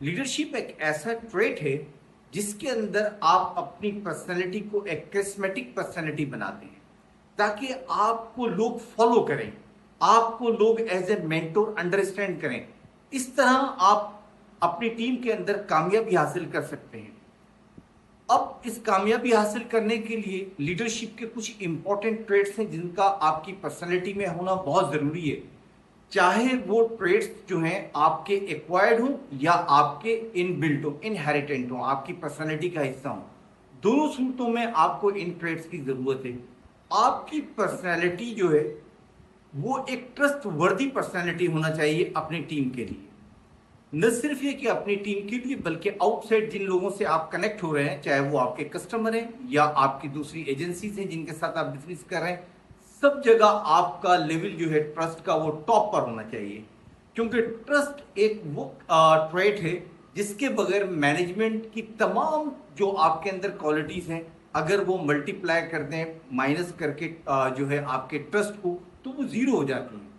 Leadership एक ऐसा trait है जिसके अंदर आप अपनी पर्सनैलिटी को एक करिश्मेटिक पर्सनैलिटी बनाते हैं ताकि आपको लोग फॉलो करें, आपको लोग एज ए मेंटोर अंडरस्टैंड करें। इस तरह आप अपनी टीम के अंदर कामयाबी हासिल कर सकते हैं। अब इस कामयाबी हासिल करने के लिए लीडरशिप के कुछ इंपॉर्टेंट ट्रेट्स हैं जिनका आपकी पर्सनैलिटी में होना बहुत जरूरी है, चाहे वो ट्रेड्स जो हैं आपके एक्वायर्ड हो या आपके इनबिल्ट हो, इनहेरिटेंट हो, आपकी पर्सनैलिटी का हिस्सा हो। दोनों सूरतों में आपको इन ट्रेड्स की जरूरत है। आपकी पर्सनैलिटी जो है वो एक ट्रस्ट वर्दी पर्सनैलिटी होना चाहिए अपनी टीम के लिए। न सिर्फ ये कि अपनी टीम के लिए बल्कि आउटसाइड जिन लोगों से आप कनेक्ट हो रहे हैं, चाहे वो आपके कस्टमर हैं या आपकी दूसरी एजेंसीज हैं जिनके साथ आप बिजनेस कर रहे हैं, सब जगह आपका लेवल जो है ट्रस्ट का वो टॉप पर होना चाहिए। क्योंकि ट्रस्ट एक वो ट्रेट है जिसके बगैर मैनेजमेंट की तमाम जो आपके अंदर क्वालिटीज हैं, अगर वो मल्टीप्लाई कर दें माइनस करके जो है आपके ट्रस्ट को, तो वो जीरो हो जाती है।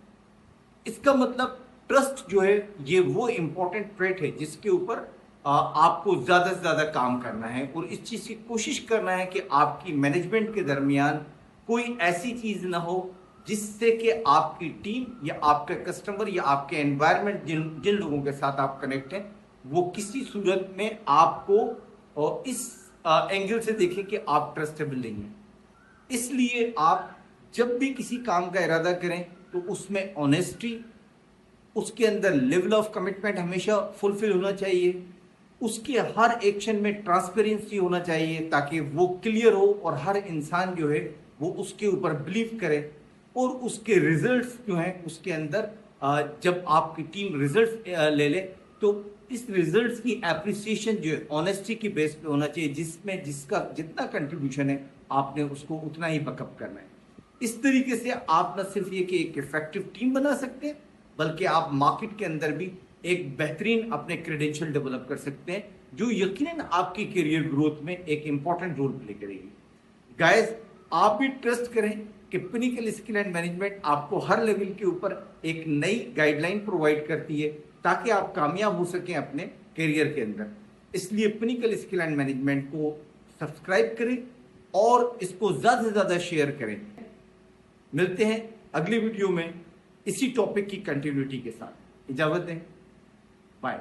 इसका मतलब ट्रस्ट जो है ये वो इंपॉर्टेंट ट्रेट है जिसके ऊपर आपको ज्यादा से ज्यादा काम करना है और इस चीज की कोशिश करना है कि आपकी मैनेजमेंट के दरमियान कोई ऐसी चीज ना हो जिससे कि आपकी टीम या आपके कस्टमर या आपके एनवायरनमेंट जिन जिन लोगों के साथ आप कनेक्ट हैं वो किसी सूरत में आपको इस एंगल से देखें कि आप ट्रस्टेबल नहीं हैं। इसलिए आप जब भी किसी काम का इरादा करें तो उसमें ऑनेस्टी, उसके अंदर लेवल ऑफ कमिटमेंट हमेशा फुलफिल होना चाहिए, उसके हर एक्शन में ट्रांसपेरेंसी होना चाहिए ताकि वो क्लियर हो और हर इंसान जो है वो उसके ऊपर बिलीव करे और उसके रिजल्ट्स जो हैं उसके अंदर जब आपकी टीम रिजल्ट्स ले ले तो इस रिजल्ट्स की एप्रिसिएशन जो है ऑनेस्टी की बेस पे होना चाहिए, जिसमें जिसका जितना कंट्रीब्यूशन है आपने उसको उतना ही बकअप करना है। इस तरीके से आप न सिर्फ ये कि एक इफेक्टिव टीम बना सकते हैं बल्कि आप मार्केट के अंदर भी एक बेहतरीन अपने क्रेडेंशियल डेवलप कर सकते हैं जो यकीनन आपकी करियर ग्रोथ में एक इंपॉर्टेंट रोल प्ले करेगी। गाइस, आप भी ट्रस्ट करें कि पिनिकल स्किल एंड मैनेजमेंट आपको हर लेवल के ऊपर एक नई गाइडलाइन प्रोवाइड करती है ताकि आप कामयाब हो सकें अपने करियर के अंदर। इसलिए पिनिकल स्किल एंड मैनेजमेंट को सब्सक्राइब करें और इसको ज़्यादा से ज़्यादा शेयर करें। मिलते हैं अगली वीडियो में इसी टॉपिक की कंटिन्यूटी के साथ। इजाज़त दें, बाय।